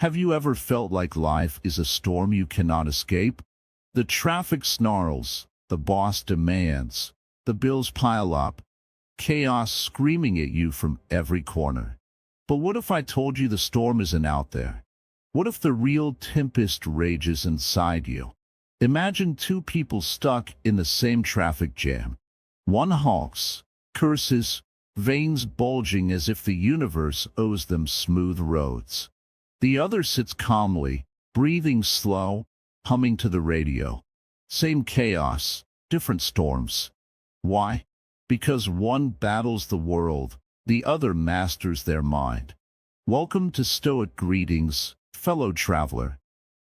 Have you ever felt like life is a storm you cannot escape? The traffic snarls, the boss demands, the bills pile up, chaos screaming at you from every corner. But what if I told you the storm isn't out there? What if the real tempest rages inside you? Imagine two people stuck in the same traffic jam. One honks, curses, veins bulging as if the universe owes them smooth roads. The other sits calmly, breathing slow, humming to the radio. Same chaos, different storms. Why? Because one battles the world, the other masters their mind. Welcome to Stoic Greetings, fellow traveler.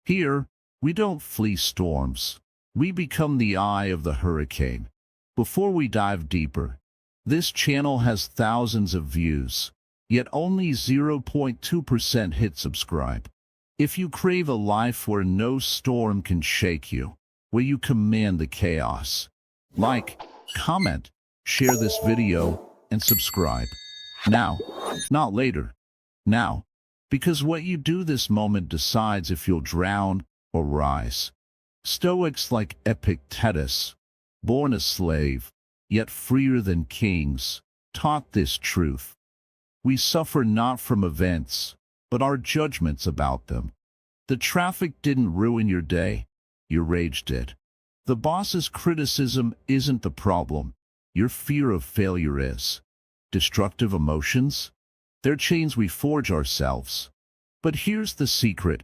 Here, we don't flee storms. We become the eye of the hurricane. Before we dive deeper, this channel has thousands of views, yet only 0.2% hit subscribe. If you crave a life where no storm can shake you, where you command the chaos, like, comment, share this video, and subscribe. Now, not later. Now, because what you do this moment decides if you'll drown or rise. Stoics like Epictetus, born a slave, yet freer than kings, taught this truth. We suffer not from events, but our judgments about them. The traffic didn't ruin your day, your rage did. The boss's criticism isn't the problem, your fear of failure is. Destructive emotions? They're chains we forge ourselves. But here's the secret.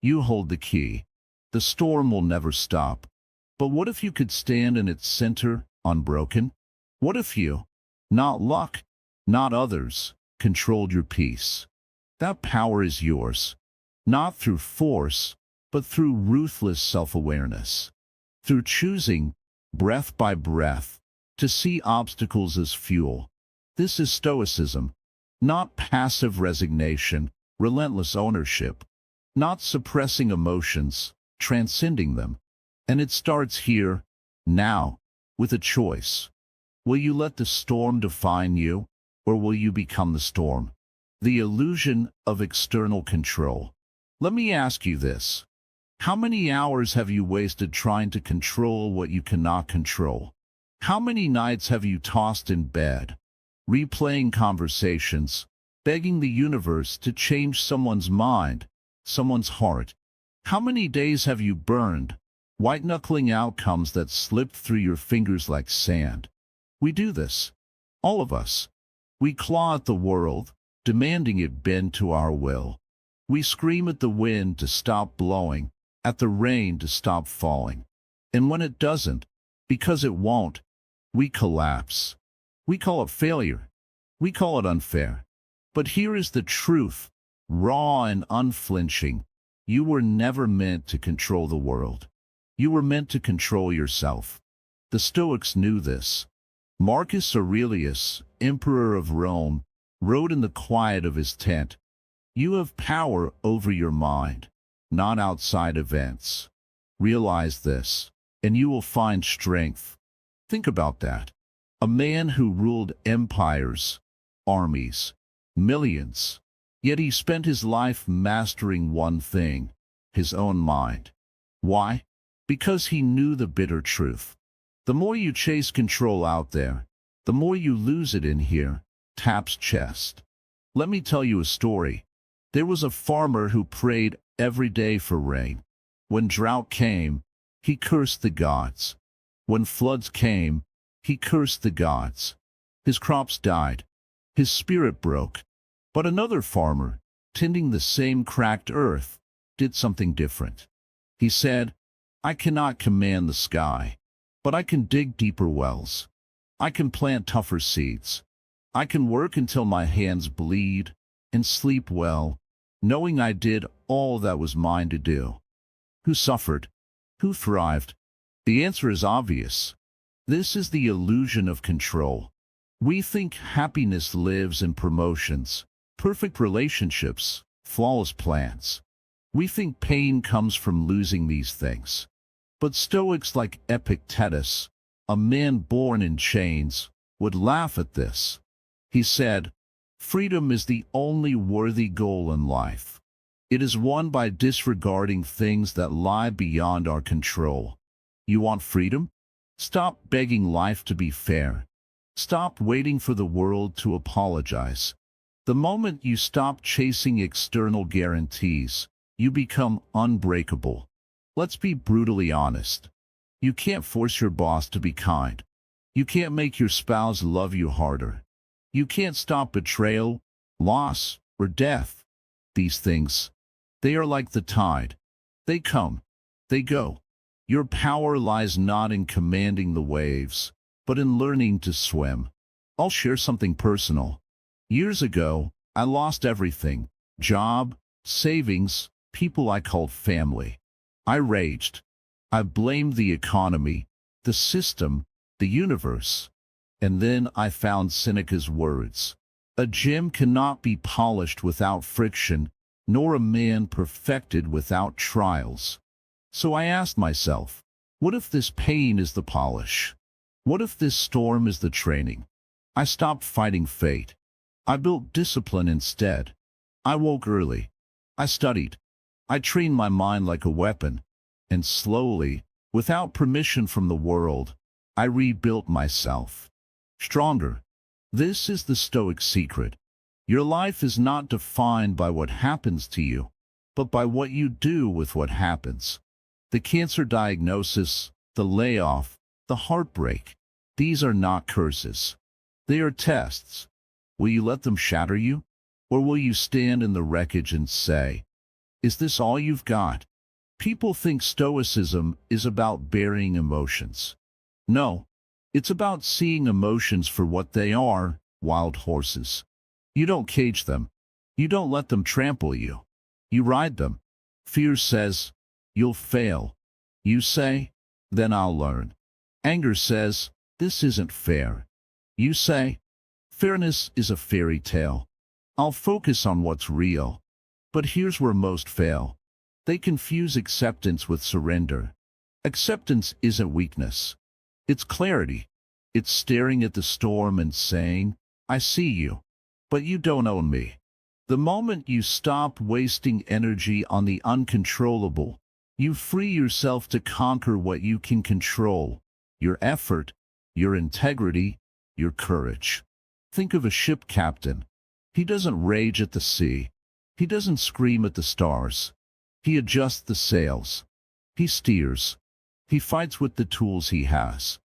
You hold the key. The storm will never stop. But what if you could stand in its center, unbroken? What if you, not luck, not others, controlled your peace? That power is yours, not through force, but through ruthless self-awareness. Through choosing, breath by breath, to see obstacles as fuel. This is Stoicism, not passive resignation, relentless ownership, not suppressing emotions, transcending them. And it starts here, now, with a choice. Will you let the storm define you, or will you become the storm? The illusion of external control. Let me ask you this. How many hours have you wasted trying to control what you cannot control? How many nights have you tossed in bed, replaying conversations, begging the universe to change someone's mind, someone's heart? How many days have you burned, white-knuckling outcomes that slipped through your fingers like sand? We do this. All of us. We claw at the world, demanding it bend to our will. We scream at the wind to stop blowing, at the rain to stop falling. And when it doesn't, because it won't, we collapse. We call it failure. We call it unfair. But here is the truth, raw and unflinching. You were never meant to control the world. You were meant to control yourself. The Stoics knew this. Marcus Aurelius, emperor of Rome, wrote in the quiet of his tent, "You have power over your mind, not outside events. Realize this, and you will find strength." Think about that. A man who ruled empires, armies, millions, yet he spent his life mastering one thing, his own mind. Why? Because he knew the bitter truth. The more you chase control out there, the more you lose it in here. Taps chest. Let me tell you a story. There was a farmer who prayed every day for rain. When drought came, he cursed the gods. When floods came, he cursed the gods. His crops died. His spirit broke. But another farmer, tending the same cracked earth, did something different. He said, "I cannot command the sky, but I can dig deeper wells. I can plant tougher seeds. I can work until my hands bleed and sleep well, knowing I did all that was mine to do." Who suffered? Who thrived? The answer is obvious. This is the illusion of control. We think happiness lives in promotions, perfect relationships, flawless plans. We think pain comes from losing these things. But Stoics like Epictetus, a man born in chains, would laugh at this. He said, "Freedom is the only worthy goal in life. It is won by disregarding things that lie beyond our control. You want freedom? Stop begging life to be fair. Stop waiting for the world to apologize. The moment you stop chasing external guarantees, you become unbreakable. Let's be brutally honest. You can't force your boss to be kind. You can't make your spouse love you harder. You can't stop betrayal, loss, or death. These things, they are like the tide. They come, they go. Your power lies not in commanding the waves, but in learning to swim. I'll share something personal. Years ago, I lost everything: job, savings, people I called family. I raged. I blamed the economy, the system, the universe. And then I found Seneca's words. A gem cannot be polished without friction, nor a man perfected without trials. So I asked myself, what if this pain is the polish? What if this storm is the training? I stopped fighting fate. I built discipline instead. I woke early. I studied. I trained my mind like a weapon. And slowly, without permission from the world, I rebuilt myself. Stronger. This is the Stoic secret. Your life is not defined by what happens to you, but by what you do with what happens. The cancer diagnosis, the layoff, the heartbreak, these are not curses. They are tests. Will you let them shatter you? Or will you stand in the wreckage and say, is this all you've got? People think Stoicism is about burying emotions. No, it's about seeing emotions for what they are, wild horses. You don't cage them. You don't let them trample you. You ride them. Fear says, you'll fail. You say, then I'll learn. Anger says, this isn't fair. You say, fairness is a fairy tale. I'll focus on what's real. But here's where most fail. They confuse acceptance with surrender. Acceptance isn't weakness. It's clarity. It's staring at the storm and saying, I see you, but you don't own me. The moment you stop wasting energy on the uncontrollable, you free yourself to conquer what you can control: your effort, your integrity, your courage. Think of a ship captain. He doesn't rage at the sea. He doesn't scream at the stars. He adjusts the sails. He steers. He fights with the tools he has.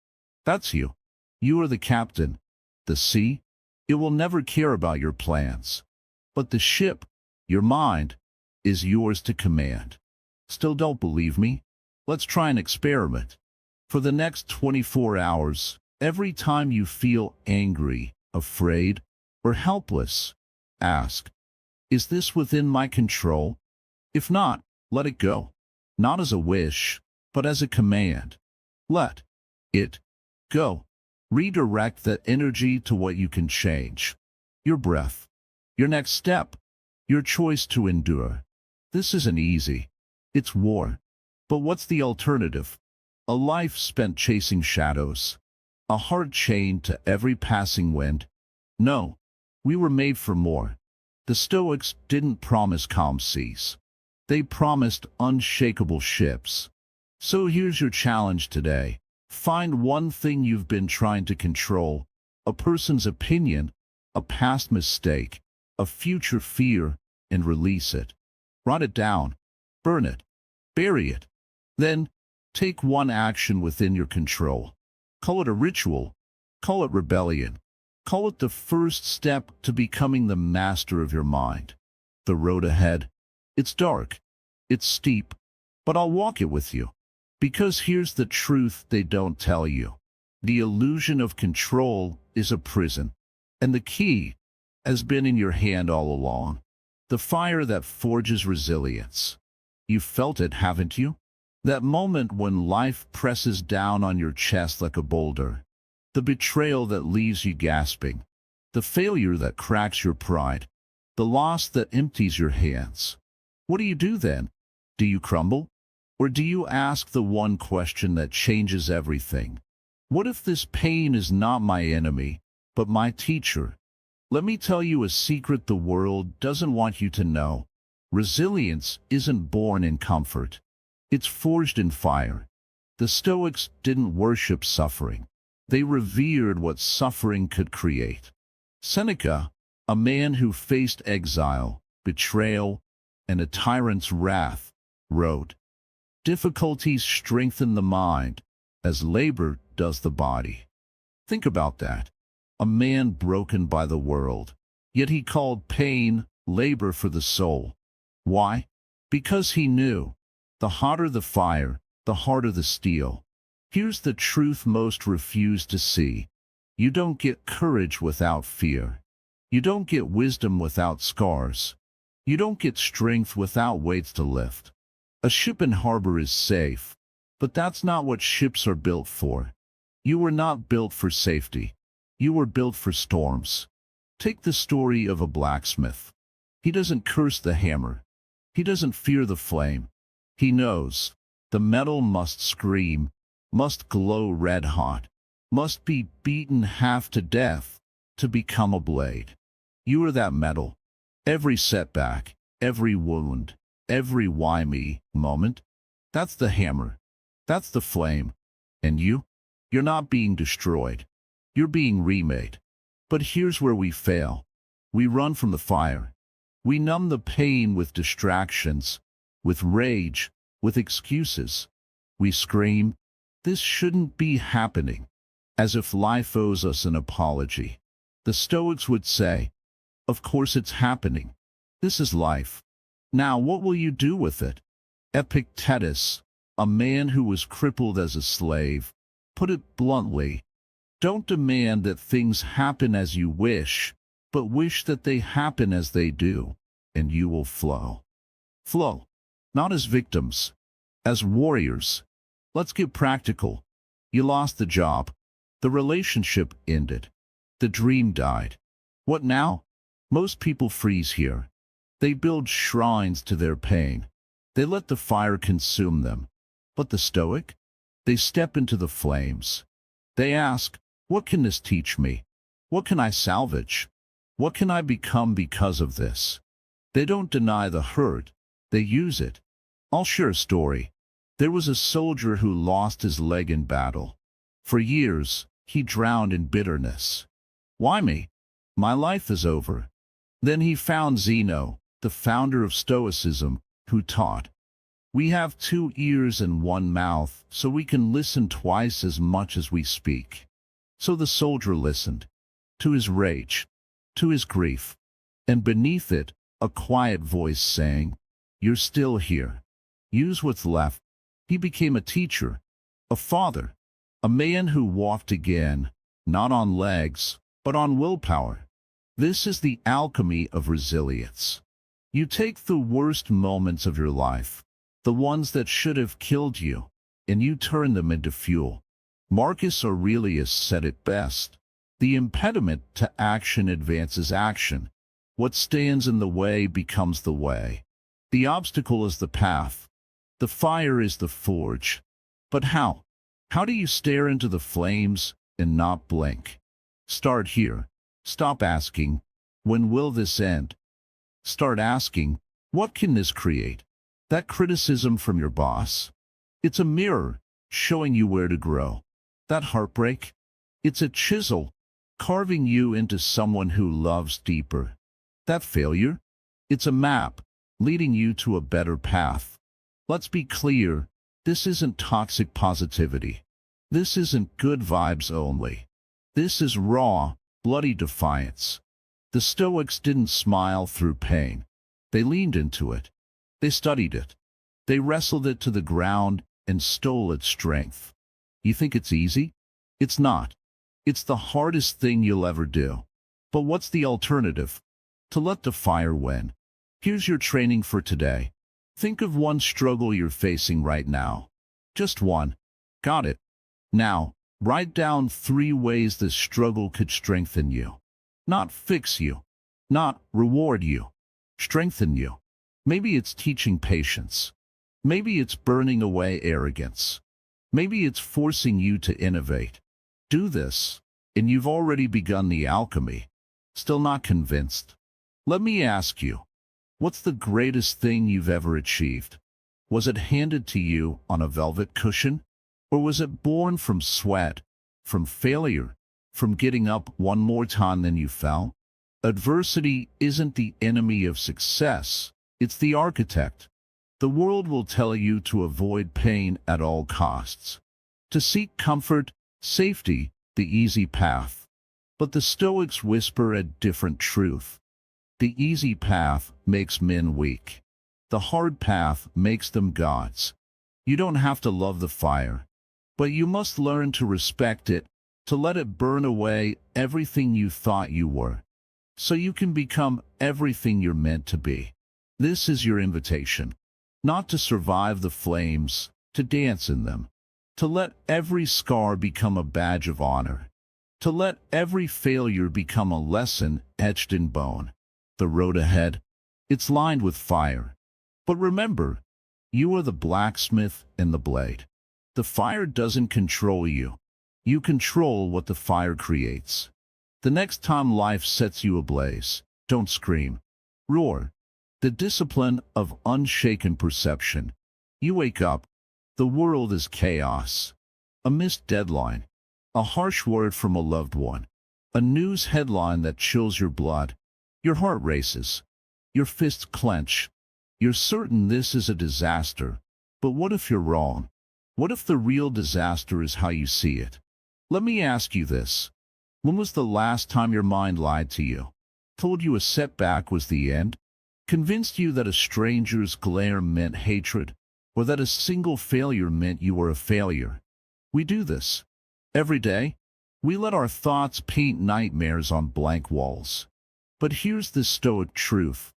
That's you. You are the captain. The sea, it will never care about your plans. But the ship, your mind, is yours to command. Still don't believe me? Let's try an experiment. For the next 24 hours, every time you feel angry, afraid, or helpless, ask, is this within my control? If not, let it go. Not as a wish, but as a command. Let it go. Redirect that energy to what you can change. Your breath. Your next step. Your choice to endure. This isn't easy. It's war. But what's the alternative? A life spent chasing shadows. A heart chained to every passing wind. No, we were made for more. The Stoics didn't promise calm seas. They promised unshakable ships. So here's your challenge today. Find one thing you've been trying to control: a person's opinion, a past mistake, a future fear, and release it. Write it down. Burn it. Bury it. Then, take one action within your control. Call it a ritual. Call it rebellion. Call it the first step to becoming the master of your mind. The road ahead, it's dark. It's steep. But I'll walk it with you. Because here's the truth they don't tell you. The illusion of control is a prison. And the key has been in your hand all along. The fire that forges resilience. You've felt it, haven't you? That moment when life presses down on your chest like a boulder. The betrayal that leaves you gasping. The failure that cracks your pride. The loss that empties your hands. What do you do then? Do you crumble? Or do you ask the one question that changes everything? What if this pain is not my enemy, but my teacher? Let me tell you a secret the world doesn't want you to know. Resilience isn't born in comfort. It's forged in fire. The Stoics didn't worship suffering. They revered what suffering could create. Seneca, a man who faced exile, betrayal, and a tyrant's wrath, wrote, "Difficulties strengthen the mind, as labor does the body." Think about that. A man broken by the world, yet he called pain labor for the soul. Why? Because he knew, the hotter the fire, the harder the steel. Here's the truth most refuse to see. You don't get courage without fear. You don't get wisdom without scars. You don't get strength without weights to lift. A ship in harbor is safe, but that's not what ships are built for. You were not built for safety. You were built for storms. Take the story of a blacksmith. He doesn't curse the hammer. He doesn't fear the flame. He knows the metal must scream, must glow red hot, must be beaten half to death to become a blade. You are that metal. Every setback, every wound, every why me moment, that's the hammer. That's the flame. And you're not being destroyed. You're being remade. But here's where we fail. We run from the fire. We numb the pain with distractions, with rage, with excuses. We scream, "This shouldn't be happening," as if life owes us an apology. The Stoics would say, "Of course it's happening. This is life. Now what will you do with it?" Epictetus, a man who was crippled as a slave, put it bluntly, "Don't demand that things happen as you wish, but wish that they happen as they do, and you will flow." Flow, not as victims, as warriors. Let's get practical. You lost the job. The relationship ended. The dream died. What now? Most people freeze here. They build shrines to their pain. They let the fire consume them. But the Stoic? They step into the flames. They ask, "What can this teach me? What can I salvage? What can I become because of this?" They don't deny the hurt. They use it. I'll share a story. There was a soldier who lost his leg in battle. For years, he drowned in bitterness. "Why me? My life is over." Then he found Zeno, the founder of Stoicism, who taught, "We have 2 ears and 1 mouth, so we can listen twice as much as we speak." So the soldier listened, to his rage, to his grief, and beneath it, a quiet voice saying, "You're still here. Use what's left." He became a teacher, a father, a man who walked again, not on legs, but on willpower. This is the alchemy of resilience. You take the worst moments of your life, the ones that should have killed you, and you turn them into fuel. Marcus Aurelius said it best. The impediment to action advances action. What stands in the way becomes the way. The obstacle is the path. The fire is the forge. But how? How do you stare into the flames and not blink? Start here. Stop asking, "When will this end?" Start asking, "What can this create?" That criticism from your boss? It's a mirror, showing you where to grow. That heartbreak? It's a chisel, carving you into someone who loves deeper. That failure? It's a map, leading you to a better path. Let's be clear, this isn't toxic positivity. This isn't good vibes only. This is raw, bloody defiance. The Stoics didn't smile through pain. They leaned into it. They studied it. They wrestled it to the ground and stole its strength. You think it's easy? It's not. It's the hardest thing you'll ever do. But what's the alternative? To let the fire win. Here's your training for today. Think of one struggle you're facing right now. Just one. Got it. Now, write down 3 ways this struggle could strengthen you. Not fix you. Not reward you. Strengthen you. Maybe it's teaching patience. Maybe it's burning away arrogance. Maybe it's forcing you to innovate. Do this, and you've already begun the alchemy. Still not convinced? Let me ask you, What's the greatest thing you've ever achieved? Was it handed to you on a velvet cushion? Or was it born from sweat, from failure, from getting up one more time than you fell? Adversity isn't the enemy of success, it's the architect. The world will tell you to avoid pain at all costs, to seek comfort, safety, the easy path. But the Stoics whisper a different truth. The easy path makes men weak. The hard path makes them gods. You don't have to love the fire, but you must learn to respect it, to let it burn away everything you thought you were, so you can become everything you're meant to be. This is your invitation, not to survive the flames, to dance in them, to let every scar become a badge of honor, to let every failure become a lesson etched in bone. The road ahead, it's lined with fire. But remember, you are the blacksmith and the blade. The fire doesn't control you. You control what the fire creates. The next time life sets you ablaze, don't scream. Roar. The discipline of unshaken perception. You wake up. The world is chaos. A missed deadline. A harsh word from a loved one. A news headline that chills your blood. Your heart races. Your fists clench. You're certain this is a disaster. But what if you're wrong? What if the real disaster is how you see it? Let me ask you this. When was the last time your mind lied to you? Told you a setback was the end? Convinced you that a stranger's glare meant hatred? Or that a single failure meant you were a failure? We do this. Every day, we let our thoughts paint nightmares on blank walls. But here's the Stoic truth.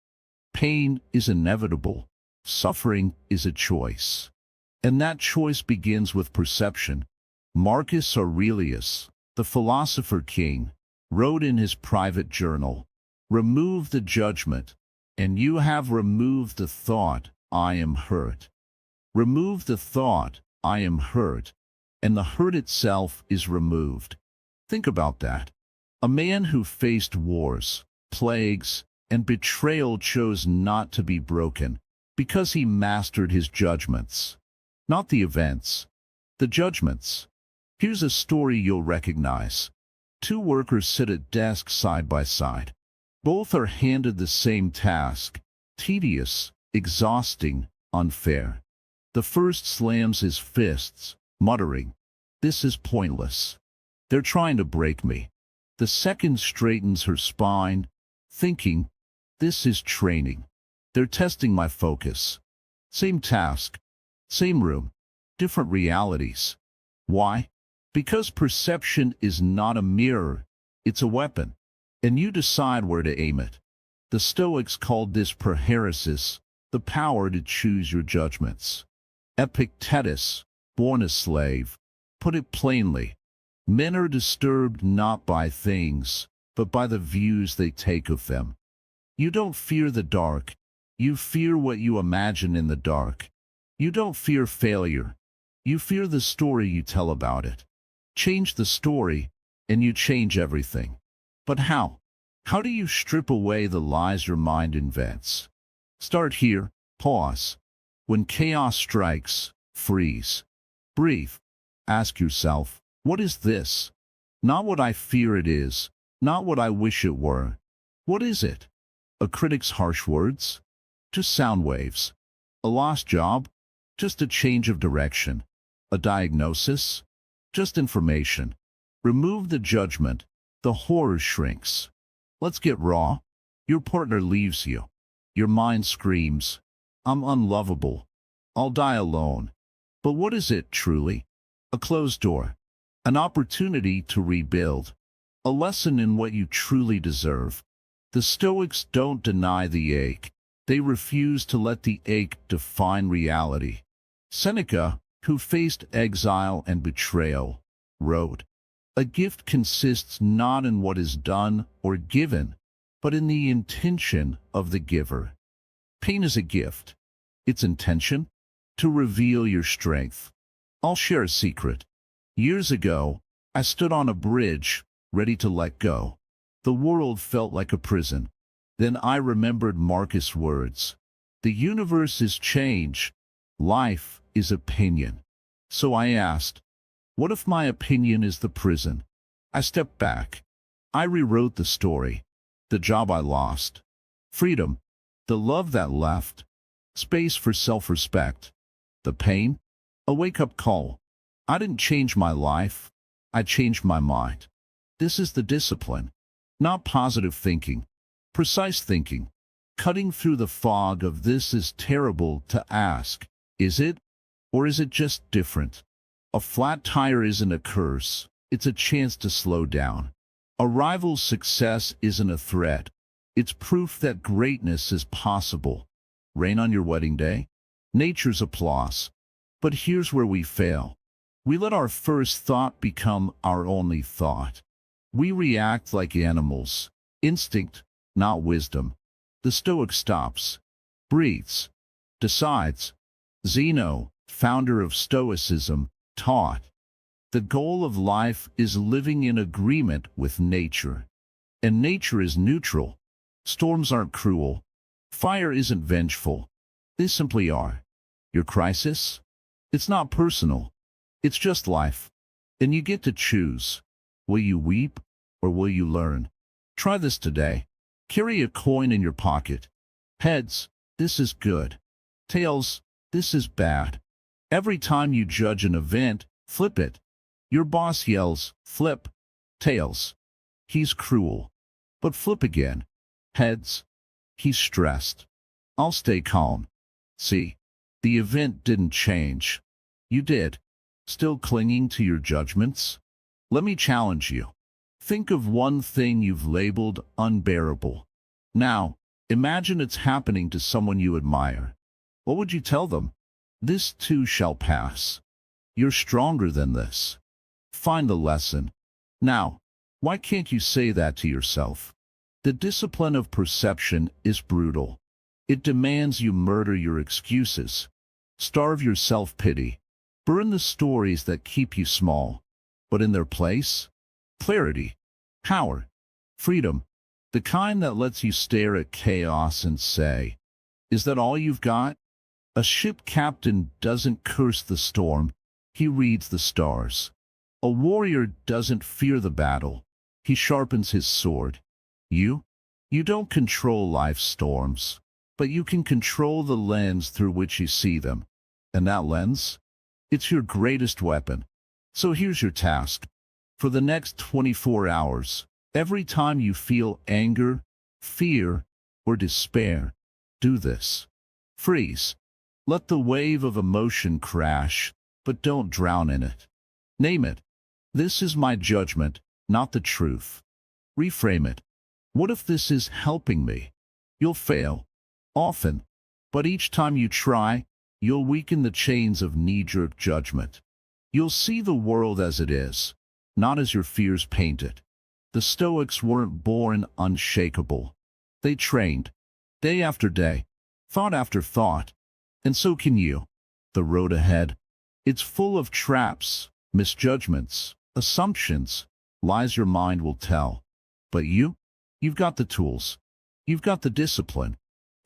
Pain is inevitable. Suffering is a choice. And that choice begins with perception. Marcus Aurelius, the philosopher king, wrote in his private journal, "Remove the judgment, and you have removed the thought, I am hurt. Remove the thought, I am hurt, and the hurt itself is removed." Think about that. A man who faced wars, plagues, and betrayal chose not to be broken because he mastered his judgments. Not the events, the judgments. Here's a story you'll recognize. Two workers sit at desks side by side. Both are handed the same task, tedious, exhausting, unfair. The first slams his fists, muttering, "This is pointless. They're trying to break me." The second straightens her spine, thinking, "This is training. They're testing my focus." Same task, same room, different realities. Why? Because perception is not a mirror, it's a weapon, and you decide where to aim it. The Stoics called this paraeresis, the power to choose your judgments. Epictetus, born a slave, put it plainly, men are disturbed not by things, but by the views they take of them. You don't fear the dark, you fear what you imagine in the dark. You don't fear failure, you fear the story you tell about it. Change the story, and you change everything. But how? How do you strip away the lies your mind invents? Start here, pause. When chaos strikes, freeze. Breathe. Ask yourself, what is this? Not what I fear it is, not what I wish it were. What is it? A critic's harsh words? Just sound waves. A lost job? Just a change of direction. A diagnosis? Just information. Remove the judgment. The horror shrinks. Let's get raw. Your partner leaves you. Your mind screams, "I'm unlovable. I'll die alone." But what is it truly? A closed door. An opportunity to rebuild. A lesson in what you truly deserve. The Stoics don't deny the ache. They refuse to let the ache define reality. Seneca, who faced exile and betrayal, wrote, "A gift consists not in what is done or given, but in the intention of the giver." Pain is a gift. Its intention? To reveal your strength. I'll share a secret. Years ago, I stood on a bridge, ready to let go. The world felt like a prison. Then I remembered Marcus' words. The universe is change. Life is opinion. So I asked, what if my opinion is the prison? I stepped back. I rewrote the story. The job I lost. Freedom. The love that left. Space for self-respect. The pain. A wake-up call. I didn't change my life. I changed my mind. This is the discipline. Not positive thinking. Precise thinking. Cutting through the fog of this is terrible to ask, is it? Or is it just different? A flat tire isn't a curse. It's a chance to slow down. A rival's success isn't a threat. It's proof that greatness is possible. Rain on your wedding day? Nature's applause. But here's where we fail. We let our first thought become our only thought. We react like animals. Instinct, not wisdom. The Stoic stops, breathes, decides. Zeno, founder of Stoicism, taught, the goal of life is living in agreement with nature. And nature is neutral. Storms aren't cruel. Fire isn't vengeful. They simply are. Your crisis? It's not personal. It's just life. And you get to choose. Will you weep or will you learn? Try this today. Carry a coin in your pocket. Heads, this is good. Tails, this is bad. Every time you judge an event, flip it. Your boss yells, flip. Tails, he's cruel. But flip again. Heads, he's stressed. I'll stay calm. See, the event didn't change. You did. Still clinging to your judgments? Let me challenge you. Think of one thing you've labeled unbearable. Now, imagine it's happening to someone you admire. What would you tell them? This too shall pass. You're stronger than this. Find the lesson. Now, why can't you say that to yourself? The discipline of perception is brutal. It demands you murder your excuses, starve your self-pity, burn the stories that keep you small. But in their place, clarity, power, freedom, the kind that lets you stare at chaos and say, is that all you've got? A ship captain doesn't curse the storm, he reads the stars. A warrior doesn't fear the battle, he sharpens his sword. You don't control life's storms, but you can control the lens through which you see them. And that lens? It's your greatest weapon. So here's your task. For the next 24 hours, every time you feel anger, fear, or despair, do this. Freeze. Let the wave of emotion crash, but don't drown in it. Name it. This is my judgment, not the truth. Reframe it. What if this is helping me? You'll fail. Often. But each time you try, you'll weaken the chains of knee-jerk judgment. You'll see the world as it is, not as your fears paint it. The Stoics weren't born unshakable. They trained, day after day, thought after thought. And so can you. The road ahead, it's full of traps, misjudgments, assumptions, lies your mind will tell. But you've got the tools. You've got the discipline.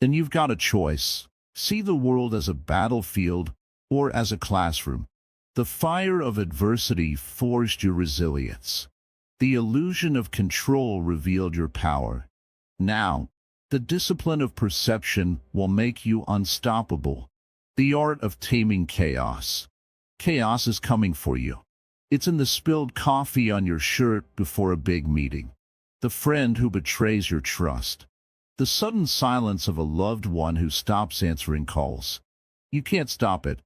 And you've got a choice. See the world as a battlefield or as a classroom. The fire of adversity forged your resilience. The illusion of control revealed your power. Now, the discipline of perception will make you unstoppable. The art of taming chaos. Chaos is coming for you. It's in the spilled coffee on your shirt before a big meeting. The friend who betrays your trust. The sudden silence of a loved one who stops answering calls. You can't stop it,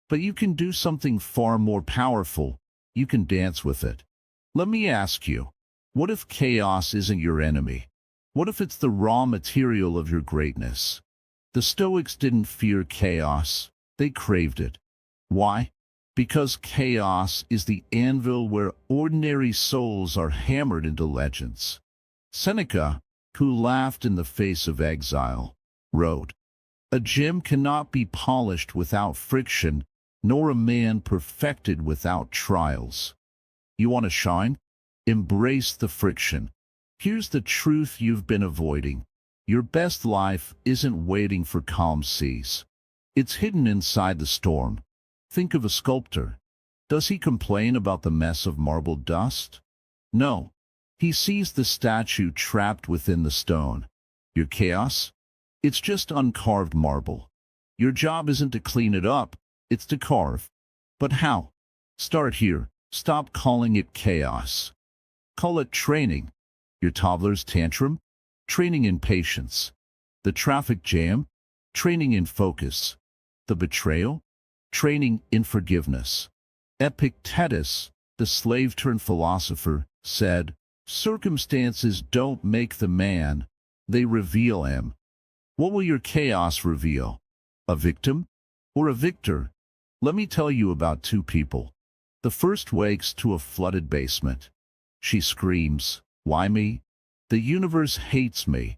but you can do something far more powerful. You can dance with it. Let me ask you, what if chaos isn't your enemy? What if it's the raw material of your greatness? The Stoics didn't fear chaos, they craved it. Why? Because chaos is the anvil where ordinary souls are hammered into legends. Seneca, who laughed in the face of exile, wrote, "A gem cannot be polished without friction, nor a man perfected without trials." You want to shine? Embrace the friction. Here's the truth you've been avoiding. Your best life isn't waiting for calm seas. It's hidden inside the storm. Think of a sculptor. Does he complain about the mess of marble dust? No. He sees the statue trapped within the stone. Your chaos? It's just uncarved marble. Your job isn't to clean it up, it's to carve. But how? Start here. Stop calling it chaos. Call it training. Your toddler's tantrum? Training in patience. The traffic jam? Training in focus. The betrayal? Training in forgiveness. Epictetus, the slave-turned-philosopher, said, "Circumstances don't make the man, they reveal him." What will your chaos reveal? A victim or a victor? Let me tell you about two people. The first wakes to a flooded basement. She screams, "Why me? The universe hates me."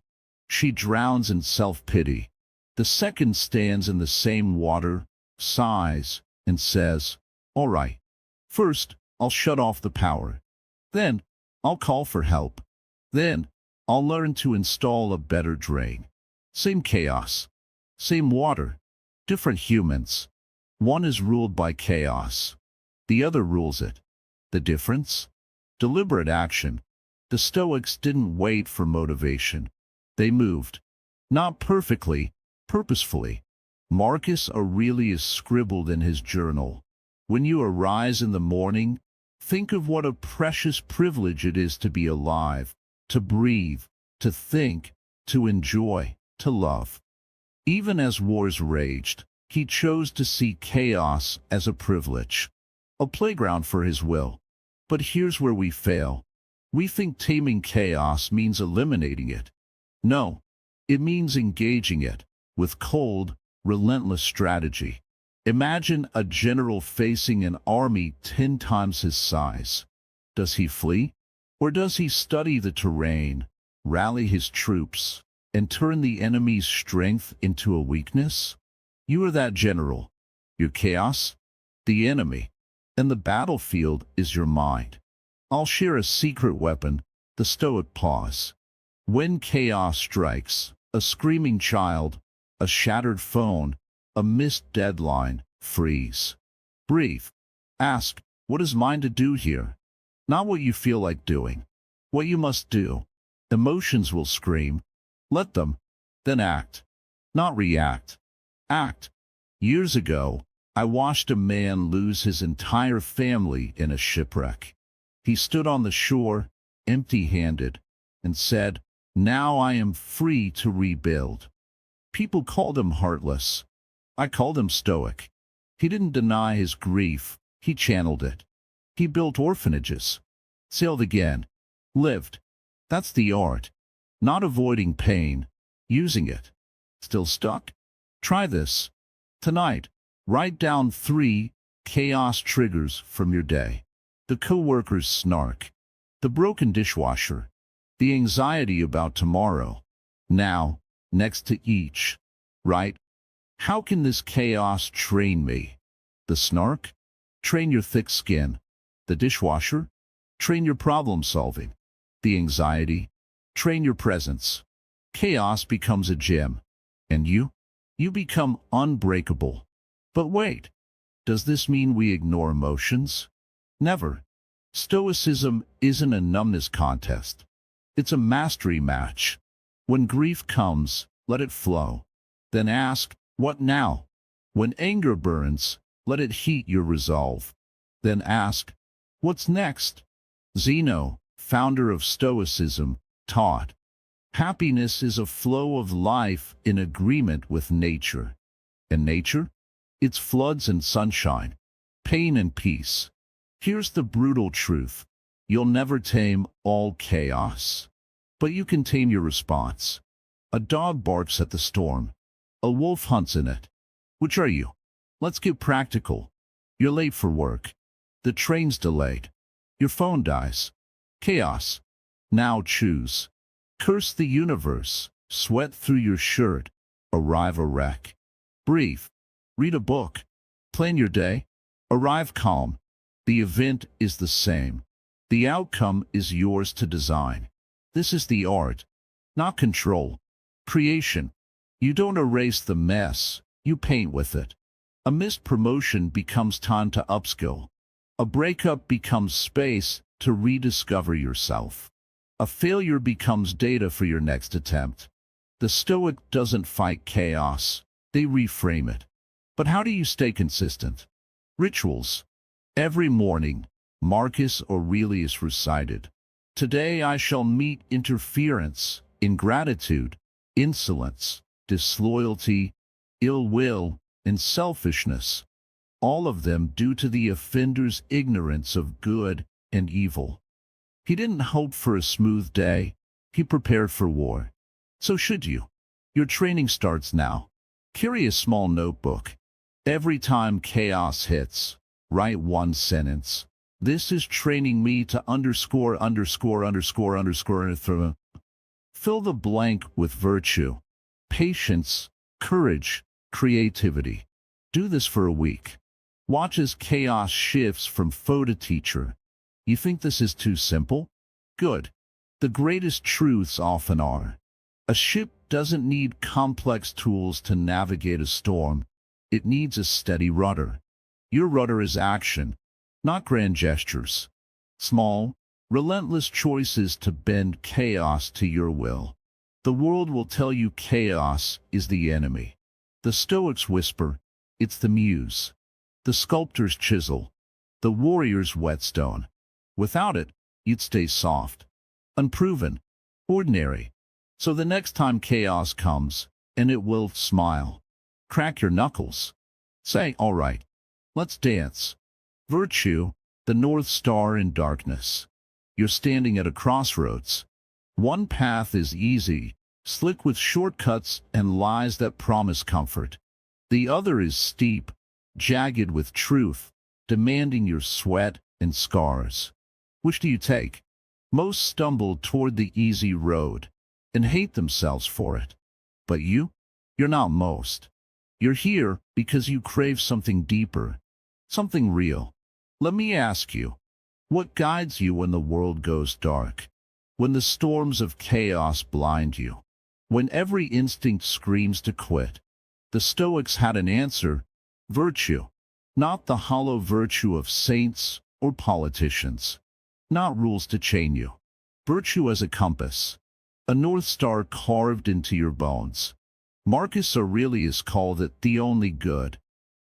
She drowns in self-pity. The second stands in the same water, sighs, and says, "All right. First, I'll shut off the power. Then, I'll call for help. Then, I'll learn to install a better drain." Same chaos. Same water. Different humans. One is ruled by chaos. The other rules it. The difference? Deliberate action. The Stoics didn't wait for motivation. They moved. Not perfectly, purposefully. Marcus Aurelius scribbled in his journal, "When you arise in the morning, think of what a precious privilege it is to be alive, to breathe, to think, to enjoy, to love." Even as wars raged, he chose to see chaos as a privilege, a playground for his will. But here's where we fail. We think taming chaos means eliminating it. No, it means engaging it with cold, relentless strategy. Imagine a general facing an army 10 times his size. Does he flee? Or does he study the terrain, rally his troops, and turn the enemy's strength into a weakness? You are that general. Your chaos? The enemy. And the battlefield is your mind. I'll share a secret weapon, the Stoic pause. When chaos strikes, a screaming child, a shattered phone, a missed deadline, freeze. Breathe. Ask, what is mine to do here? Not what you feel like doing. What you must do. Emotions will scream. Let them. Then act. Not react. Act. Years ago, I watched a man lose his entire family in a shipwreck. He stood on the shore, empty-handed, and said, "Now I am free to rebuild." People called him heartless. I called him stoic. He didn't deny his grief, he channeled it. He built orphanages, sailed again, lived. That's the art. Not avoiding pain, using it. Still stuck? Try this. Tonight, write down 3 chaos triggers from your day. The coworker's snark, the broken dishwasher, the anxiety about tomorrow. Now, next to each, write, how can this chaos train me? The snark? Train your thick skin. The dishwasher? Train your problem solving. The anxiety? Train your presence. Chaos becomes a gym. And you? You become unbreakable. But wait, does this mean we ignore emotions? Never. Stoicism isn't a numbness contest. It's a mastery match. When grief comes, let it flow. Then ask, what now? When anger burns, let it heat your resolve. Then ask, what's next? Zeno, founder of Stoicism, taught, happiness is a flow of life in agreement with nature. And nature? It's floods and sunshine, pain and peace. Here's the brutal truth. You'll never tame all chaos. But you can tame your response. A dog barks at the storm. A wolf hunts in it. Which are you? Let's get practical. You're late for work. The train's delayed. Your phone dies. Chaos. Now choose. Curse the universe. Sweat through your shirt. Arrive a wreck. Breathe. Read a book. Plan your day. Arrive calm. The event is the same. The outcome is yours to design. This is the art, not control. Creation. You don't erase the mess, you paint with it. A missed promotion becomes time to upskill. A breakup becomes space to rediscover yourself. A failure becomes data for your next attempt. The Stoic doesn't fight chaos, they reframe it. But how do you stay consistent? Rituals. Every morning, Marcus Aurelius recited, "Today I shall meet interference, ingratitude, insolence, disloyalty, ill will, and selfishness, all of them due to the offender's ignorance of good and evil." He didn't hope for a smooth day, he prepared for war. So should you. Your training starts now. Carry a small notebook. Every time chaos hits, write one sentence. This is training me to underscore. Fill the blank with virtue, patience, courage, creativity. Do this for a week. Watch as chaos shifts from foe to teacher. You think this is too simple? Good. The greatest truths often are. A ship doesn't need complex tools to navigate a storm. It needs a steady rudder. Your rudder is action, not grand gestures. Small, relentless choices to bend chaos to your will. The world will tell you chaos is the enemy. The Stoics whisper, it's the muse. The sculptor's chisel. The warrior's whetstone. Without it, you'd stay soft, unproven, ordinary. So the next time chaos comes, and it will, smile. Crack your knuckles. Say, all right, let's dance. Virtue, the North Star in darkness. You're standing at a crossroads. One path is easy, slick with shortcuts and lies that promise comfort. The other is steep, jagged with truth, demanding your sweat and scars. Which do you take? Most stumble toward the easy road and hate themselves for it. But you're not most. You're here because you crave something deeper, something real. Let me ask you, what guides you when the world goes dark? When the storms of chaos blind you? When every instinct screams to quit? The Stoics had an answer: virtue. Not the hollow virtue of saints or politicians. Not rules to chain you. Virtue as a compass. A North Star carved into your bones. Marcus Aurelius called it the only good.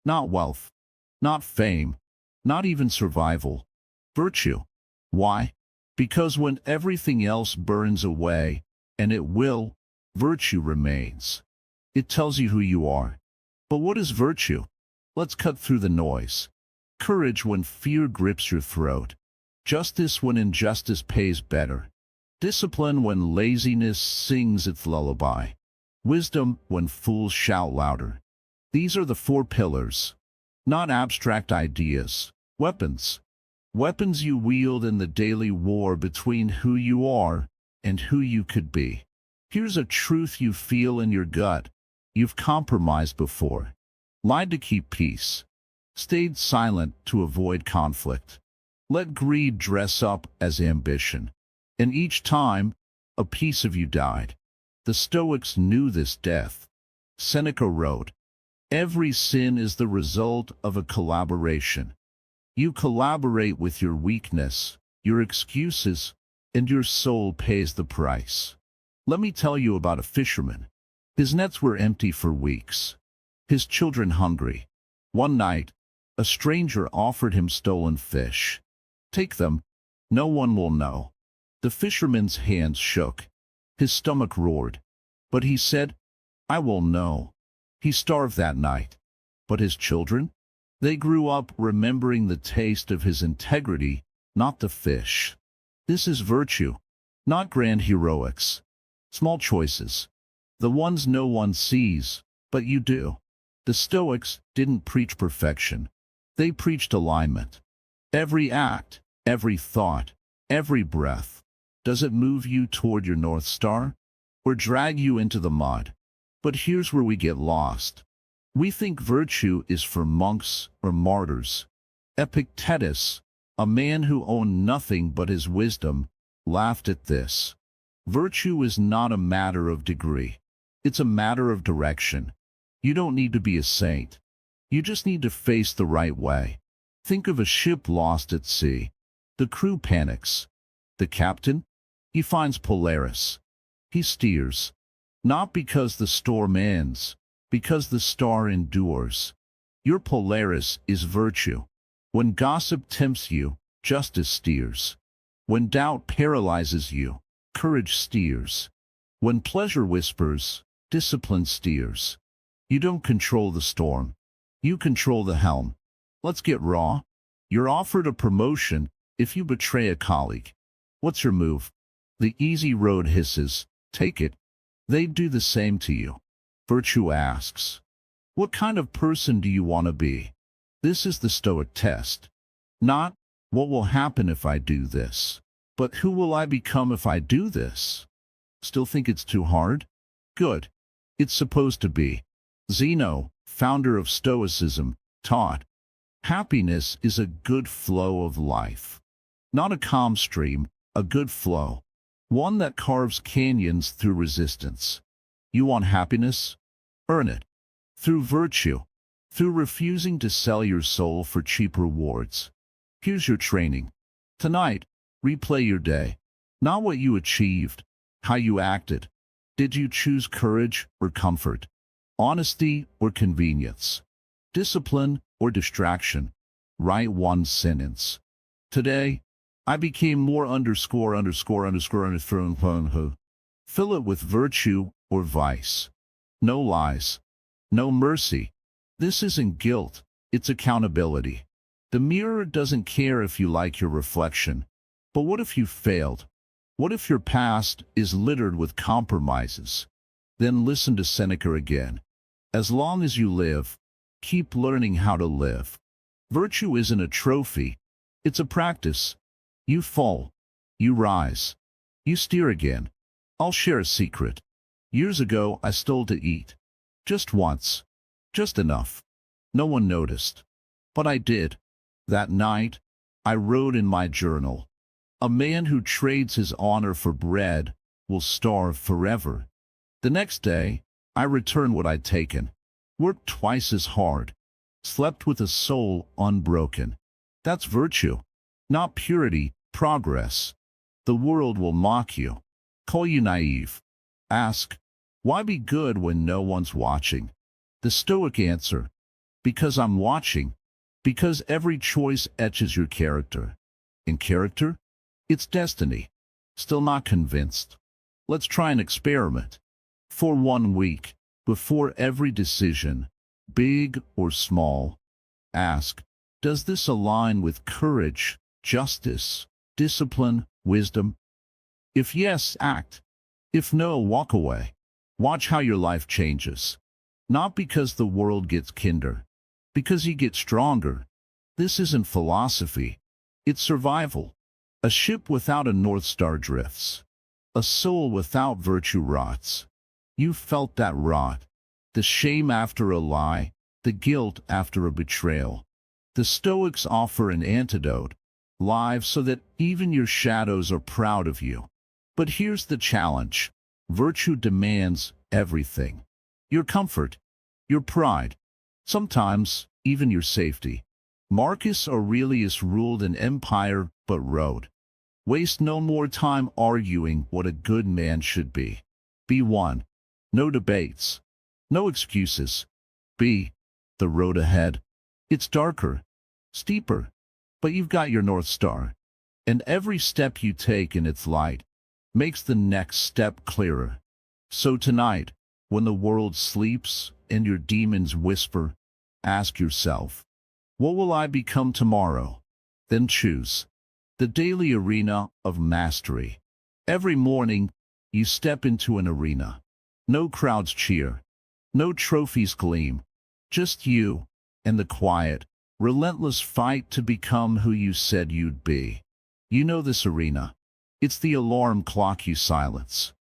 Not wealth. Not fame. Not even survival. Virtue. Why? Because when everything else burns away, and it will, virtue remains. It tells you who you are. But what is virtue? Let's cut through the noise. Courage when fear grips your throat. Justice when injustice pays better. Discipline when laziness sings its lullaby. Wisdom when fools shout louder. These are the four pillars. Not abstract ideas. Weapons. Weapons you wield in the daily war between who you are and who you could be. Here's a truth you feel in your gut. You've compromised before. Lied to keep peace. Stayed silent to avoid conflict. Let greed dress up as ambition. And each time, a piece of you died. The Stoics knew this death. Seneca wrote, "Every sin is the result of a collaboration." You collaborate with your weakness, your excuses, and your soul pays the price. Let me tell you about a fisherman. His nets were empty for weeks. His children hungry. One night, a stranger offered him stolen fish. "Take them. No one will know." The fisherman's hands shook. His stomach roared. But he said, "I will know." He starved that night. But his children? They grew up remembering the taste of his integrity, not the fish. This is virtue, not grand heroics. Small choices. The ones no one sees, but you do. The Stoics didn't preach perfection. They preached alignment. Every act, every thought, every breath. Does it move you toward your North Star? Or drag you into the mud? But here's where we get lost. We think virtue is for monks or martyrs. Epictetus, a man who owned nothing but his wisdom, laughed at this. Virtue is not a matter of degree. It's a matter of direction. You don't need to be a saint. You just need to face the right way. Think of a ship lost at sea. The crew panics. The captain? He finds Polaris. He steers. Not because the storm ends, because the star endures. Your Polaris is virtue. When gossip tempts you, justice steers. When doubt paralyzes you, courage steers. When pleasure whispers, discipline steers. You don't control the storm. You control the helm. Let's get raw. You're offered a promotion if you betray a colleague. What's your move? The easy road hisses, take it. They do the same to you. Virtue asks, what kind of person do you want to be? This is the Stoic test. Not, what will happen if I do this? But who will I become if I do this? Still think it's too hard? Good. It's supposed to be. Zeno, founder of Stoicism, taught, happiness is a good flow of life. Not a calm stream, a good flow. One that carves canyons through resistance. You want happiness? Earn it. Through virtue. Through refusing to sell your soul for cheap rewards. Here's your training. Tonight, replay your day. Not what you achieved, how you acted. Did you choose courage or comfort? Honesty or convenience? Discipline or distraction? Write one sentence. Today, I became more underscore. Fill it with virtue or vice. No lies. No mercy. This isn't guilt, it's accountability. The mirror doesn't care if you like your reflection. But what if you failed? What if your past is littered with compromises? Then listen to Seneca again. As long as you live, keep learning how to live. Virtue isn't a trophy, it's a practice. You fall, you rise, you steer again. I'll share a secret. Years ago, I stole to eat. Just once. Just enough. No one noticed. But I did. That night, I wrote in my journal, a man who trades his honor for bread will starve forever. The next day, I returned what I'd taken, worked twice as hard, slept with a soul unbroken. That's virtue, not purity, progress. The world will mock you, call you naive. Ask, why be good when no one's watching? The Stoic answer, because I'm watching, because every choice etches your character. In character, it's destiny. Still not convinced? Let's try an experiment. For 1 week, before every decision, big or small, ask, does this align with courage, justice, discipline, wisdom? If yes, act. If no, walk away. Watch how your life changes. Not because the world gets kinder, because you get stronger. This isn't philosophy. It's survival. A ship without a North Star drifts. A soul without virtue rots. You felt that rot. The shame after a lie, the guilt after a betrayal. The Stoics offer an antidote, live so that even your shadows are proud of you. But here's the challenge. Virtue demands everything. Your comfort, your pride, sometimes even your safety. Marcus Aurelius ruled an empire but wrote, waste no more time arguing what a good man should be. Be one. No debates. No excuses. Be the road ahead. It's darker, steeper, but you've got your North Star. And every step you take in its light makes the next step clearer. So tonight, when the world sleeps and your demons whisper, ask yourself, what will I become tomorrow? Then choose the daily arena of mastery. Every morning, you step into an arena. No crowds cheer. No trophies gleam. Just you and the quiet, relentless fight to become who you said you'd be. You know this arena. It's the alarm clock you silence.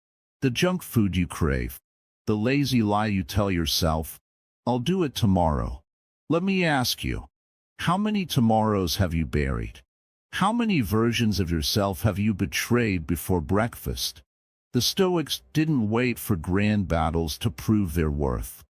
The junk food you crave. The lazy lie you tell yourself, I'll do it tomorrow. Let me ask you, how many tomorrows have you buried? How many versions of yourself have you betrayed before breakfast? The Stoics didn't wait for grand battles to prove their worth.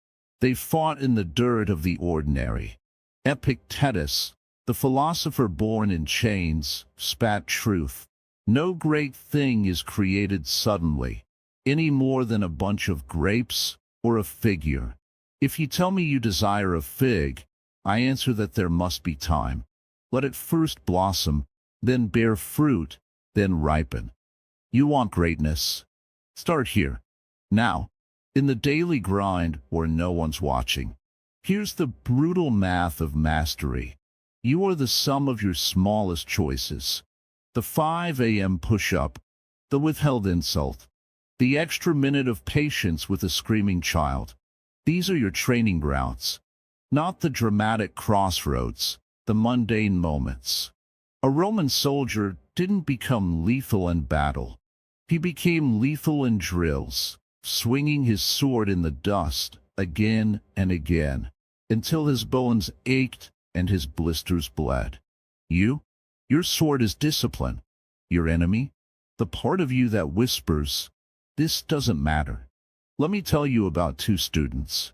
They fought in the dirt of the ordinary. Epictetus, the philosopher born in chains, spat truth. No great thing is created suddenly, any more than a bunch of grapes or a figure. If you tell me you desire a fig, I answer that there must be time. Let it first blossom, then bear fruit, then ripen. You want greatness? Start here. Now, in the daily grind where no one's watching. Here's the brutal math of mastery. You are the sum of your smallest choices. The 5 a.m. push-up, the withheld insult, the extra minute of patience with a screaming child. These are your training grounds, not the dramatic crossroads, the mundane moments. A Roman soldier didn't become lethal in battle. He became lethal in drills, swinging his sword in the dust again and again, until his bones ached and his blisters bled. Your sword is discipline. Your enemy, the part of you that whispers, "This doesn't matter." Let me tell you about 2 students.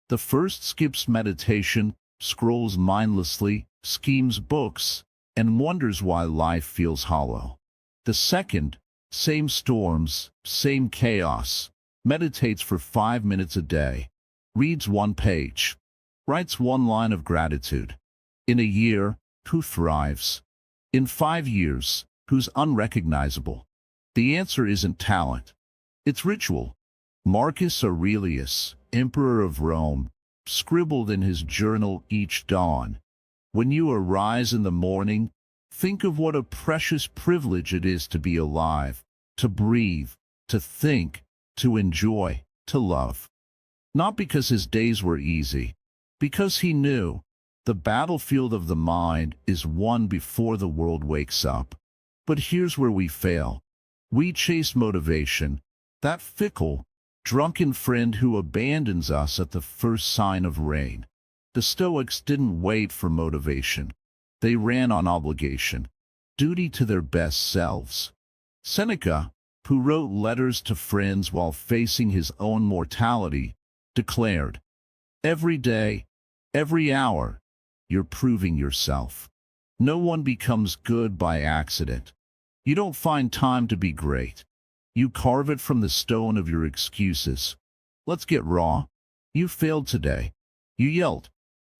The first skips meditation, scrolls mindlessly, schemes books, and wonders why life feels hollow. The second, same storms, same chaos, meditates for 5 minutes a day, reads 1 page, writes 1 line of gratitude. In a year, who thrives? In 5 years, who's unrecognizable? The answer isn't talent. It's ritual. Marcus Aurelius, Emperor of Rome, scribbled in his journal each dawn, "When you arise in the morning, think of what a precious privilege it is to be alive, to breathe, to think, to enjoy, to love." Not because his days were easy, because he knew the battlefield of the mind is won before the world wakes up. But here's where we fail. We chase motivation, that fickle, drunken friend who abandons us at the first sign of rain. The Stoics didn't wait for motivation. They ran on obligation, duty to their best selves. Seneca, who wrote letters to friends while facing his own mortality, declared, "Every day, every hour, you're proving yourself. No one becomes good by accident. You don't find time to be great. You carve it from the stone of your excuses. Let's get raw. You failed today. You yelled.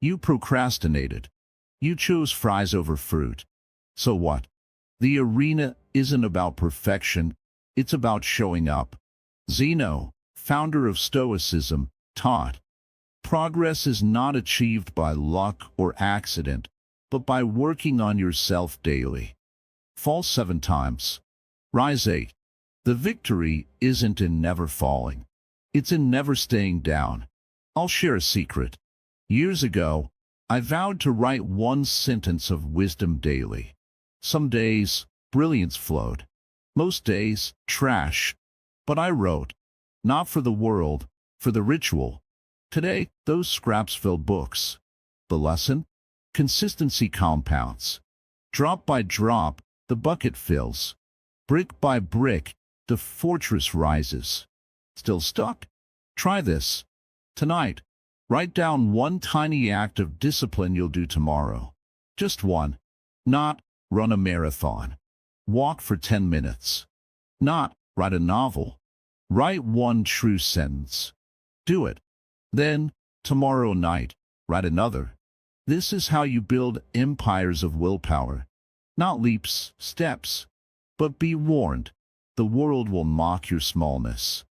You procrastinated. You chose fries over fruit. So what? The arena isn't about perfection. It's about showing up." Zeno, founder of Stoicism, taught, "Progress is not achieved by luck or accident, but by working on yourself daily. Fall 7 times. Rise 8. The victory isn't in never falling. It's in never staying down." I'll share a secret. Years ago, I vowed to write 1 sentence of wisdom daily. Some days, brilliance flowed. Most days, trash. But I wrote, not for the world, for the ritual. Today, those scraps fill books. The lesson? Consistency compounds. Drop by drop, the bucket fills. Brick by brick, the fortress rises. Still stuck? Try this. Tonight, write down 1 tiny act of discipline you'll do tomorrow. Just 1. Not run a marathon. Walk for 10 minutes. Not write a novel. Write 1 true sentence. Do it. Then, tomorrow night, write another. This is how you build empires of willpower. Not leaps, steps. But be warned, the world will mock your smallness.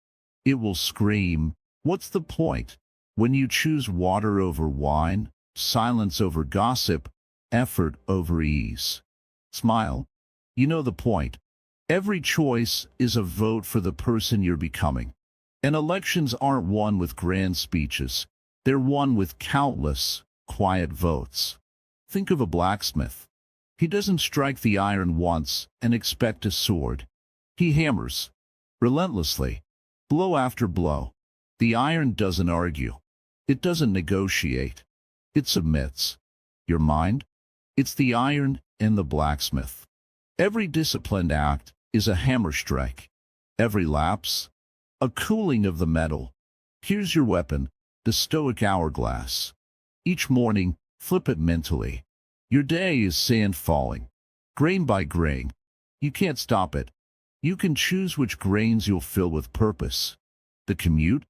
It will scream, "What's the point?" when you choose water over wine, silence over gossip, effort over ease. Smile. You know the point. Every choice is a vote for the person you're becoming. And elections aren't won with grand speeches. They're won with countless, quiet votes. Think of a blacksmith. He doesn't strike the iron once and expect a sword. He hammers, relentlessly, blow after blow. The iron doesn't argue. It doesn't negotiate. It submits. Your mind? It's the iron and the blacksmith. Every disciplined act is a hammer strike. Every lapse, a cooling of the metal. Here's your weapon, the Stoic hourglass. Each morning, flip it mentally. Your day is sand falling, grain by grain. You can't stop it. You can choose which grains you'll fill with purpose. The commute?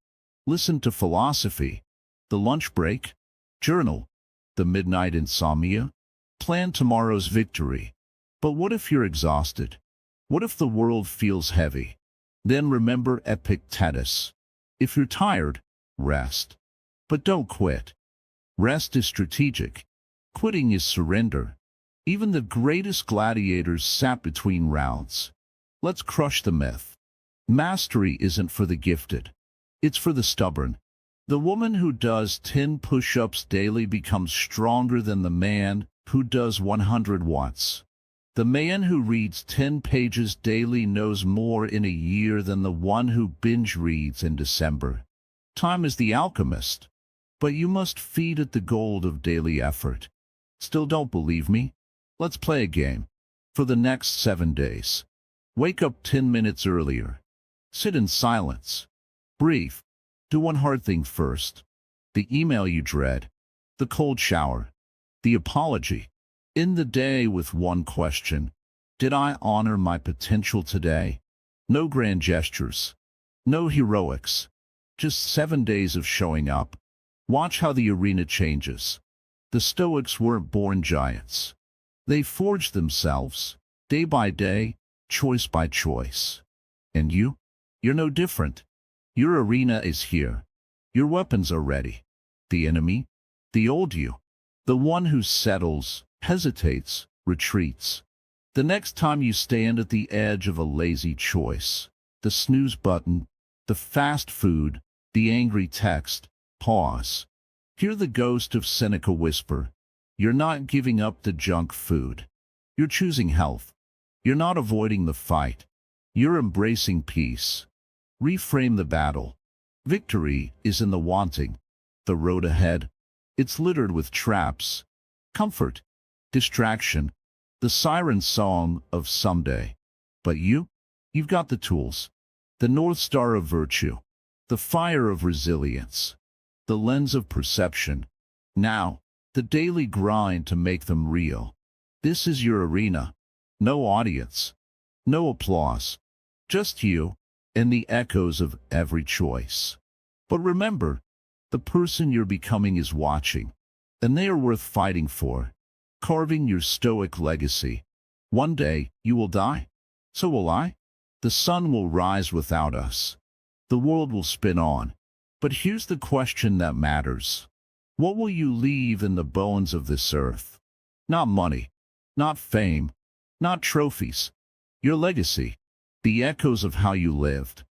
Listen to philosophy. The lunch break? Journal. The midnight insomnia? Plan tomorrow's victory. But what if you're exhausted? What if the world feels heavy? Then remember Epictetus. If you're tired, rest. But don't quit. Rest is strategic. Quitting is surrender. Even the greatest gladiators sat between rounds. Let's crush the myth. Mastery isn't for the gifted. It's for the stubborn. The woman who does 10 push-ups daily becomes stronger than the man who does 100 once. The man who reads 10 pages daily knows more in a year than the one who binge reads in December. Time is the alchemist, but you must feed it the gold of daily effort. Still don't believe me? Let's play a game. For the next 7 days, wake up 10 minutes earlier. Sit in silence. Breathe. Do one hard thing first. The email you dread. The cold shower. The apology. End the day with one question. Did I honor my potential today? No grand gestures. No heroics. Just 7 days of showing up. Watch how the arena changes. The Stoics weren't born giants. They forged themselves, day by day, choice by choice. And you? You're no different. Your arena is here. Your weapons are ready. The enemy? The old you. The one who settles, hesitates, retreats. The next time you stand at the edge of a lazy choice, the snooze button, the fast food, the angry text, pause. Hear the ghost of Seneca whisper, you're not giving up the junk food. You're choosing health. You're not avoiding the fight. You're embracing peace. Reframe the battle. Victory is in the wanting. The road ahead, it's littered with traps, comfort, distraction, the siren song of someday. But you've got the tools, the North Star of virtue, the fire of resilience, the lens of perception. Now, the daily grind to make them real. This is your arena. No audience, no applause, just you and the echoes of every choice. But remember, the person you're becoming is watching, and they are worth fighting for, carving your Stoic legacy. One day, you will die. So will I. The sun will rise without us. The world will spin on. But here's the question that matters. What will you leave in the bones of this earth? Not money, not fame, not trophies. Your legacy, the echoes of how you lived,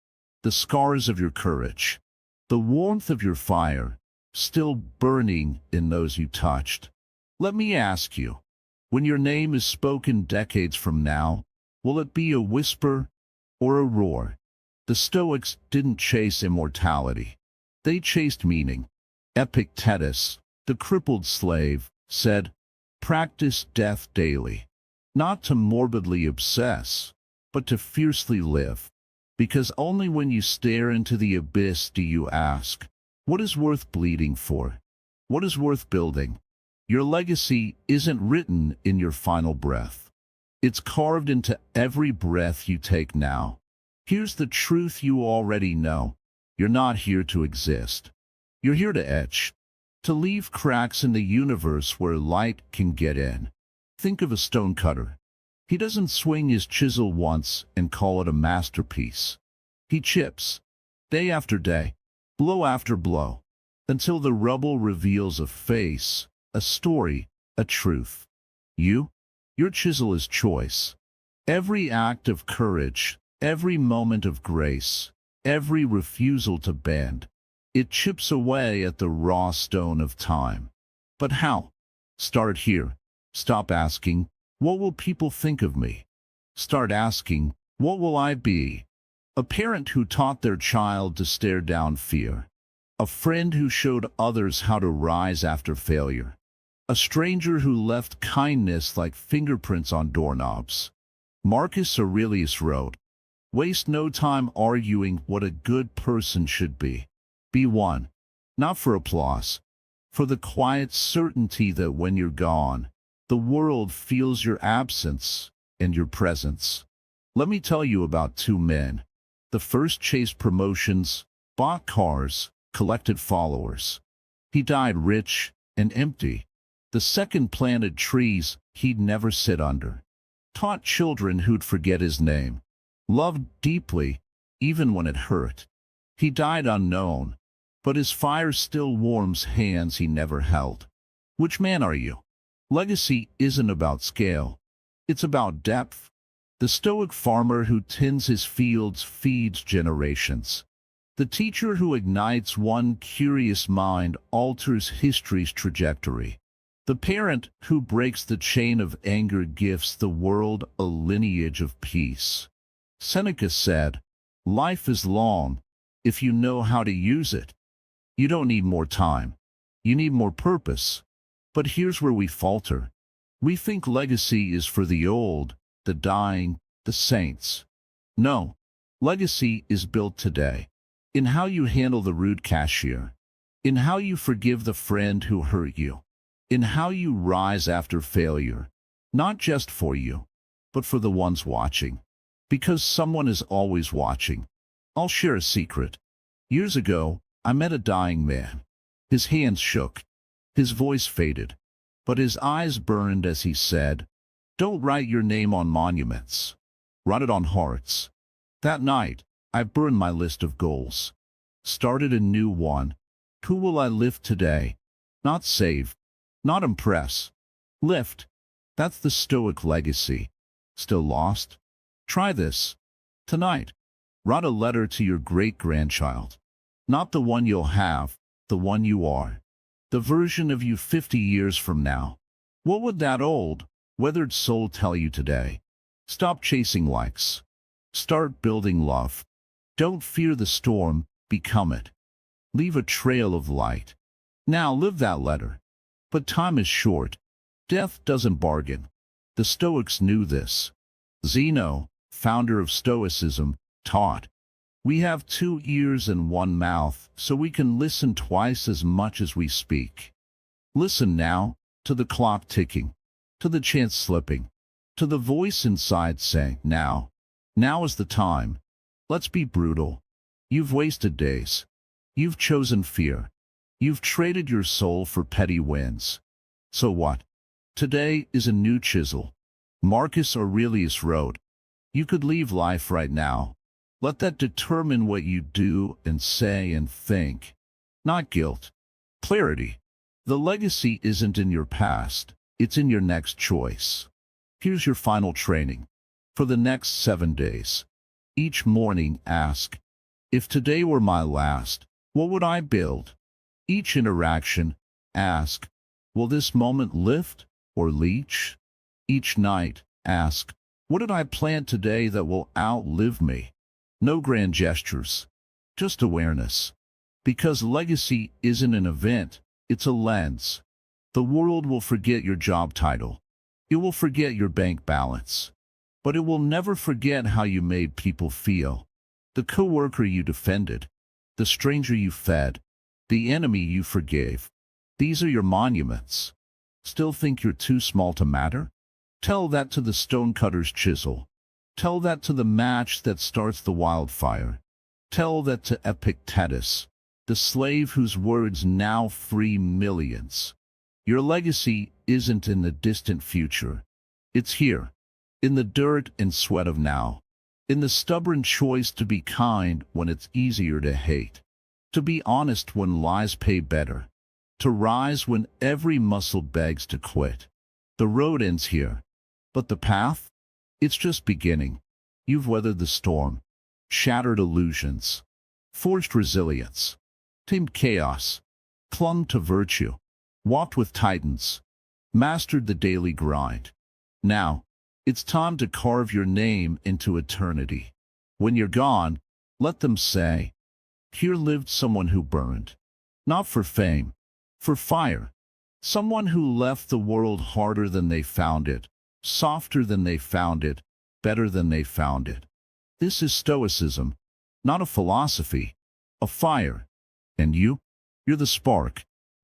the scars of your courage, the warmth of your fire, still burning in those you touched. Let me ask you, when your name is spoken decades from now, will it be a whisper or a roar? The Stoics didn't chase immortality. They chased meaning. Epictetus, the crippled slave, said, practice death daily, not to morbidly obsess, but to fiercely live. Because only when you stare into the abyss do you ask, what is worth bleeding for? What is worth building? Your legacy isn't written in your final breath. It's carved into every breath you take now. Here's the truth you already know. You're not here to exist. You're here to etch, to leave cracks in the universe where light can get in. Think of a stonecutter. He doesn't swing his chisel once and call it a masterpiece. He chips, day after day, blow after blow, until the rubble reveals a face, a story, a truth. Your chisel is choice. Every act of courage, every moment of grace, every refusal to bend, it chips away at the raw stone of time. But how? Start here. Stop asking, what will people think of me? Start asking, what will I be? A parent who taught their child to stare down fear. A friend who showed others how to rise after failure. A stranger who left kindness like fingerprints on doorknobs. Marcus Aurelius wrote, Waste no time arguing what a good person should be. Be one, not for applause, for the quiet certainty that when you're gone, the world feels your absence and your presence. Let me tell you about two men. The first chased promotions, bought cars, collected followers. He died rich and empty. The second planted trees he'd never sit under, taught children who'd forget his name, loved deeply, even when it hurt. He died unknown, but his fire still warms hands he never held. Which man are you? Legacy isn't about scale. It's about depth. The Stoic farmer who tends his fields feeds generations. The teacher who ignites one curious mind alters history's trajectory. The parent who breaks the chain of anger gives the world a lineage of peace. Seneca said, "Life is long if you know how to use it." You don't need more time. You need more purpose. But here's where we falter. We think legacy is for the old, the dying, the saints. No, legacy is built today. In how you handle the rude cashier. In how you forgive the friend who hurt you. In how you rise after failure. Not just for you, but for the ones watching. Because someone is always watching. I'll share a secret. Years ago, I met a dying man. His hands shook. His voice faded. But his eyes burned as he said, "Don't write your name on monuments. Write it on hearts." That night, I burned my list of goals. Started a new one. Who will I lift today? Not save. Not impress. Lift. That's the Stoic legacy. Still lost? Try this. Tonight, write a letter to your great-grandchild. Not the one you'll have, the one you are. The version of you 50 years from now. What would that old, weathered soul tell you today? Stop chasing likes. Start building love. Don't fear the storm, become it. Leave a trail of light. Now live that letter. But time is short. Death doesn't bargain. The Stoics knew this. Zeno, founder of Stoicism, taught, "We have 2 ears and 1 mouth, so we can listen twice as much as we speak." Listen now, to the clock ticking, to the chance slipping, to the voice inside saying, "Now. Now is the time. Let's be brutal." You've wasted days. You've chosen fear. You've traded your soul for petty wins. So what? Today is a new chisel. Marcus Aurelius wrote, "You could leave life right now. Let that determine what you do and say and think." Not guilt. Clarity. The legacy isn't in your past. It's in your next choice. Here's your final training. For the next 7 days. Each morning ask, "If today were my last, what would I build?" Each interaction, ask, "Will this moment lift or leech?" Each night, ask, "What did I plant today that will outlive me?" No grand gestures, just awareness. Because legacy isn't an event, it's a lens. The world will forget your job title. It will forget your bank balance. But it will never forget how you made people feel. The coworker you defended, the stranger you fed, the enemy you forgave. These are your monuments. Still think you're too small to matter? Tell that to the stonecutter's chisel. Tell that to the match that starts the wildfire. Tell that to Epictetus, the slave whose words now free millions. Your legacy isn't in the distant future. It's here, in the dirt and sweat of now, in the stubborn choice to be kind when it's easier to hate, to be honest when lies pay better, to rise when every muscle begs to quit. The road ends here, but the path? It's just beginning. You've weathered the storm, shattered illusions, forged resilience, tamed chaos, clung to virtue, walked with titans, mastered the daily grind. Now, it's time to carve your name into eternity. When you're gone, let them say, "Here lived someone who burned." Not for fame, for fire. Someone who left the world harder than they found it, softer than they found it, better than they found it. This is Stoicism, not a philosophy, a fire. And you? You're the spark.